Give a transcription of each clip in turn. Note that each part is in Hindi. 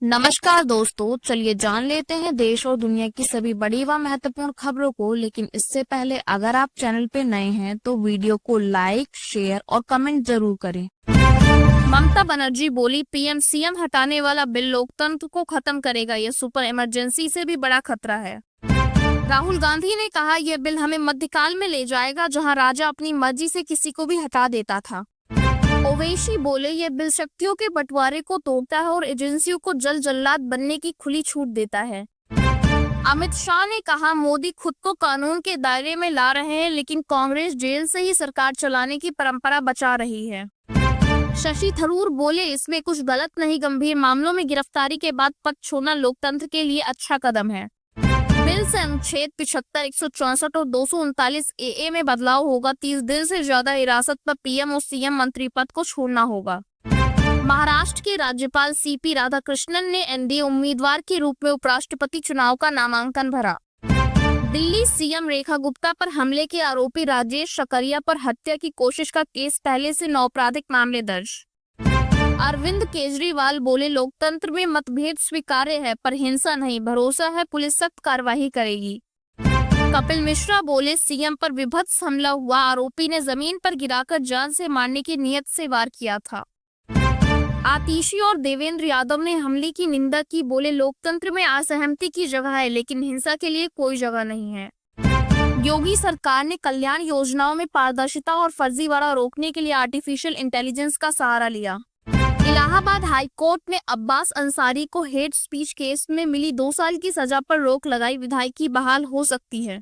नमस्कार दोस्तों, चलिए जान लेते हैं देश और दुनिया की सभी बड़ी व महत्वपूर्ण खबरों को। लेकिन इससे पहले अगर आप चैनल पे नए हैं तो वीडियो को लाइक, शेयर और कमेंट जरूर करें। ममता बनर्जी बोली, पीएम सीएम हटाने वाला बिल लोकतंत्र को खत्म करेगा। यह सुपर इमरजेंसी से भी बड़ा खतरा है। राहुल गांधी ने कहा, यह बिल हमें मध्यकाल में ले जाएगा जहां राजा अपनी मर्जी से किसी को भी हटा देता था। ओवैसी बोले, यह बिल शक्तियों के बंटवारे को तोड़ता है और एजेंसियों को जल जल्लाद बनने की खुली छूट देता है। अमित शाह ने कहा, मोदी खुद को कानून के दायरे में ला रहे हैं, लेकिन कांग्रेस जेल से ही सरकार चलाने की परंपरा बचा रही है। शशि थरूर बोले, इसमें कुछ गलत नहीं, गंभीर मामलों में गिरफ्तारी के बाद पद छोड़ना लोकतंत्र के लिए अच्छा कदम है। बिल से अनुच्छेद 75, 164 और 239 ए में बदलाव होगा। 30 दिन से ज्यादा हिरासत पर पीएम और सीएम मंत्री पद को छोड़ना होगा। महाराष्ट्र के राज्यपाल सीपी राधाकृष्णन ने एनडीए उम्मीदवार के रूप में उपराष्ट्रपति चुनाव का नामांकन भरा। दिल्ली सीएम रेखा गुप्ता पर हमले के आरोपी राजेश शकरिया पर हत्या की कोशिश का केस, पहले से 9 आपराधिक मामले दर्ज। अरविंद केजरीवाल बोले, लोकतंत्र में मतभेद स्वीकार्य है पर हिंसा नहीं, भरोसा है पुलिस सख्त कार्रवाई करेगी। कपिल मिश्रा बोले, सीएम पर विभत्स हमला हुआ, आरोपी ने जमीन पर गिराकर जान से मारने की नियत से वार किया था। आतिशी और देवेंद्र यादव ने हमले की निंदा की, बोले लोकतंत्र में असहमति की जगह है लेकिन हिंसा के लिए कोई जगह नहीं है। योगी सरकार ने कल्याण योजनाओं में पारदर्शिता और फर्जीवाड़ा रोकने के लिए आर्टिफिशियल इंटेलिजेंस का सहारा लिया। इलाहाबाद हाई कोर्ट ने अब्बास अंसारी को हेट स्पीच केस में मिली 2 साल की सजा पर रोक लगाई, विधायकी बहाल हो सकती है।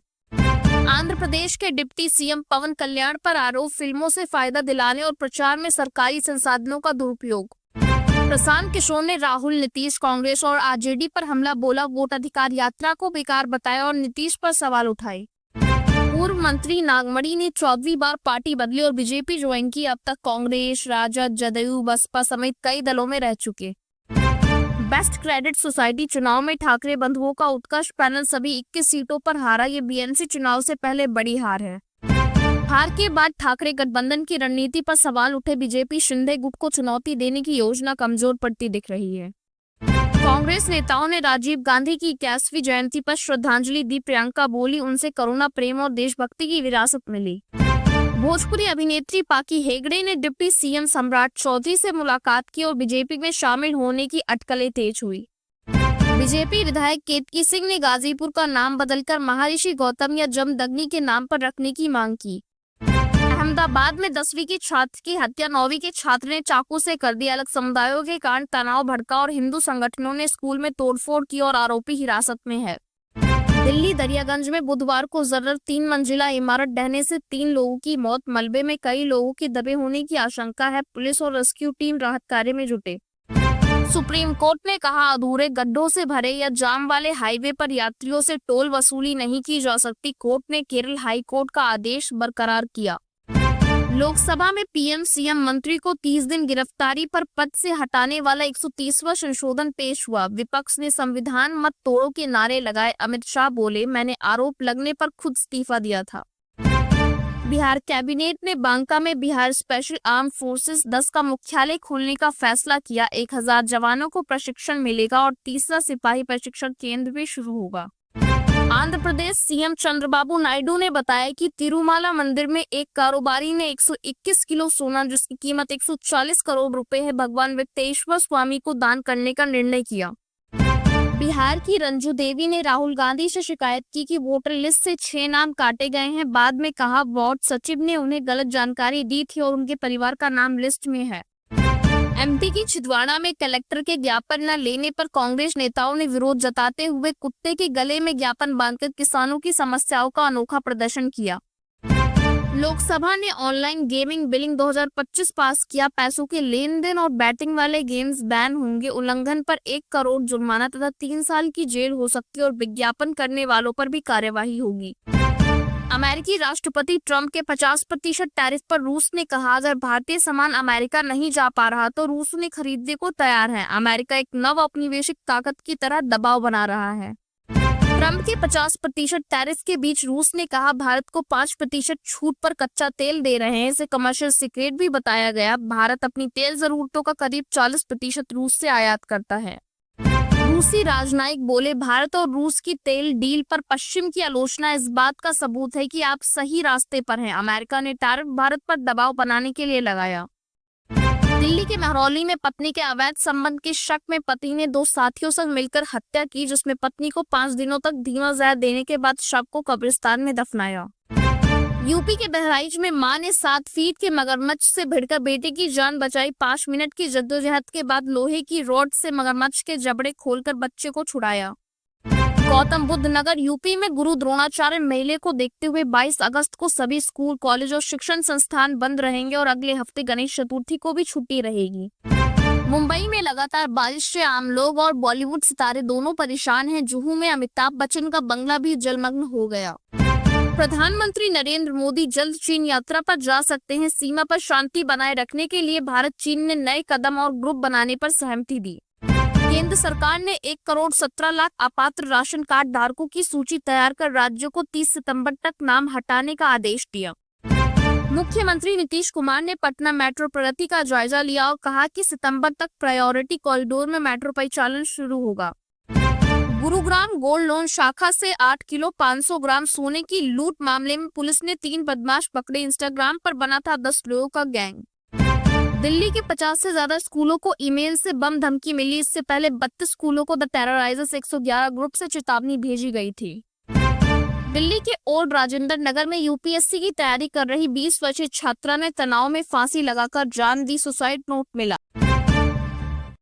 आंध्र प्रदेश के डिप्टी सीएम पवन कल्याण पर आरोप, फिल्मों से फायदा दिलाने और प्रचार में सरकारी संसाधनों का दुरुपयोग। प्रशांत किशोर ने राहुल, नीतीश, कांग्रेस और आरजेडी पर हमला बोला, वोट अधिकार यात्रा को बेकार बताया और नीतीश पर सवाल उठाए। पूर्व मंत्री नागमणि ने 14वीं बार पार्टी बदली और बीजेपी ज्वाइन की। अब तक कांग्रेस, राजद, जदयू, बसपा समेत कई दलों में रह चुके। बेस्ट क्रेडिट सोसाइटी चुनाव में ठाकरे बंधुओं का उत्कर्ष पैनल सभी 21 सीटों पर हारा। ये बीएनसी चुनाव से पहले बड़ी हार है। हार के बाद ठाकरे गठबंधन की रणनीति पर सवाल उठे। बीजेपी शिंदे गुट को चुनौती देने की योजना कमजोर पड़ती दिख रही है। कांग्रेस नेताओं ने राजीव गांधी की 81वीं जयंती पर श्रद्धांजलि दी। प्रियंका बोली, उनसे करुणा, प्रेम और देशभक्ति की विरासत मिली। भोजपुरी अभिनेत्री पाकी हेगड़े ने डिप्टी सीएम सम्राट चौधरी से मुलाकात की और बीजेपी में शामिल होने की अटकलें तेज हुई। बीजेपी विधायक केतकी सिंह ने गाजीपुर का नाम बदलकर महर्षि गौतम या जमदग्नि के नाम पर रखने की मांग की। अहमदाबाद में 10वीं की छात्र की हत्या, 9वीं के छात्र ने चाकू से कर दी। अलग समुदायों के कारण तनाव भड़का और हिंदू संगठनों ने स्कूल में तोड़फोड़ की और आरोपी हिरासत में है। दिल्ली दरियागंज में बुधवार को जर्जर 3 मंजिला इमारत ढहने से 3 लोगों की मौत, मलबे में कई लोगों के दबे होने की आशंका है। पुलिस और रेस्क्यू टीम राहत कार्य में जुटे। सुप्रीम कोर्ट ने कहा, अधूरे गड्ढों से भरे या जाम वाले हाईवे पर यात्रियों से टोल वसूली नहीं की जा सकती। कोर्ट ने केरल हाई कोर्ट का आदेश बरकरार किया। लोकसभा में पीएम सीएम मंत्री को 30 दिन गिरफ्तारी पर पद से हटाने वाला 130वां संशोधन पेश हुआ। विपक्ष ने संविधान मत तोड़ो के नारे लगाए। अमित शाह बोले, मैंने आरोप लगने पर खुद इस्तीफा दिया था। बिहार कैबिनेट ने बांका में बिहार स्पेशल आर्म फोर्सेस 10 का मुख्यालय खोलने का फैसला किया। 1000 जवानों को प्रशिक्षण मिलेगा और 3रा सिपाही प्रशिक्षण केंद्र भी शुरू होगा। आंध्र प्रदेश सीएम चंद्रबाबू नायडू ने बताया कि तिरुमाला मंदिर में एक कारोबारी ने 121 किलो सोना, जिसकी कीमत 140 करोड़ रुपए है, भगवान वेंकटेश्वर स्वामी को दान करने का निर्णय किया। बिहार की रंजू देवी ने राहुल गांधी से शिकायत की कि वोटर लिस्ट से 6 नाम काटे गए हैं। बाद में कहा, वार्ड सचिव ने उन्हें गलत जानकारी दी थी और उनके परिवार का नाम लिस्ट में है। एमपी की छिंदवाड़ा में कलेक्टर के ज्ञापन न लेने पर कांग्रेस नेताओं ने विरोध जताते हुए कुत्ते के गले में ज्ञापन बांधकर किसानों की समस्याओं का अनोखा प्रदर्शन किया। लोकसभा ने ऑनलाइन गेमिंग बिलिंग 2025 पास किया। पैसों के लेन देन और बैटिंग वाले गेम्स बैन होंगे। उल्लंघन पर 1 करोड़ जुर्माना तथा 3 साल की जेल हो सकती है और विज्ञापन करने वालों पर भी कार्यवाही होगी। अमेरिकी राष्ट्रपति ट्रंप के 50% टैरिफ पर रूस ने कहा, अगर भारतीय सामान अमेरिका नहीं जा पा रहा तो रूस उन्हें खरीदने को तैयार है। अमेरिका एक नव औपनिवेशिक ताकत की तरह दबाव बना रहा है। ट्रंप के 50% टैरिफ के बीच रूस ने कहा, भारत को 5% छूट पर कच्चा तेल दे रहे हैं। इसे कमर्शियल सीक्रेट भी बताया गया। भारत अपनी तेल जरूरतों का करीब 40% रूस से आयात करता है। रूसी राजनयिक बोले, भारत और रूस की तेल डील पर पश्चिम की आलोचना इस बात का सबूत है कि आप सही रास्ते पर हैं। अमेरिका ने टैरिफ भारत पर दबाव बनाने के लिए लगाया। दिल्ली के महरौली में पत्नी के अवैध संबंध के शक में पति ने 2 साथियों से मिलकर हत्या की, जिसमें पत्नी को 5 दिनों तक धीमा जहर देने के बाद शव को कब्रिस्तान में दफनाया। यूपी के बहराइच में मां ने 7 फीट के मगरमच्छ से भिड़कर बेटे की जान बचाई। 5 मिनट की जद्दोजहद के बाद लोहे की रॉड से मगरमच्छ के जबड़े खोलकर बच्चे को छुड़ाया। गौतम बुद्ध नगर यूपी में गुरु द्रोणाचार्य मेले को देखते हुए 22 अगस्त को सभी स्कूल, कॉलेज और शिक्षण संस्थान बंद रहेंगे और अगले हफ्ते गणेश चतुर्थी को भी छुट्टी रहेगी। मुंबई में लगातार बारिश से आम लोग और बॉलीवुड सितारे दोनों परेशान हैं। जुहू में अमिताभ बच्चन का बंगला भी जलमग्न हो गया। प्रधानमंत्री नरेंद्र मोदी जल्द चीन यात्रा पर जा सकते हैं। सीमा पर शांति बनाए रखने के लिए भारत चीन ने नए कदम और ग्रुप बनाने पर सहमति दी। केंद्र सरकार ने 1 करोड़ 17 लाख अपात्र राशन कार्ड धारकों की सूची तैयार कर राज्यों को 30 सितंबर तक नाम हटाने का आदेश दिया। मुख्यमंत्री नीतीश कुमार ने पटना मेट्रो प्रगति का जायजा लिया और कहा कि सितंबर तक प्रायोरिटी कॉरिडोर में मेट्रो परिचालन शुरू होगा। गुरुग्राम गोल्ड लोन शाखा से 8 किलो 500 ग्राम सोने की लूट मामले में पुलिस ने 3 बदमाश पकड़े। इंस्टाग्राम पर बना था 10 लोगों का गैंग। दिल्ली के 50 से ज्यादा स्कूलों को ईमेल से बम धमकी मिली। इससे पहले 32 स्कूलों को द टेरराइजर्स 111 ग्रुप से चेतावनी भेजी गई थी। दिल्ली के ओल्ड राजेंद्र नगर में यूपीएससी की तैयारी कर रही 20 वर्षीय छात्रा ने तनाव में फांसी लगाकर जान दी। सुसाइड नोट मिला।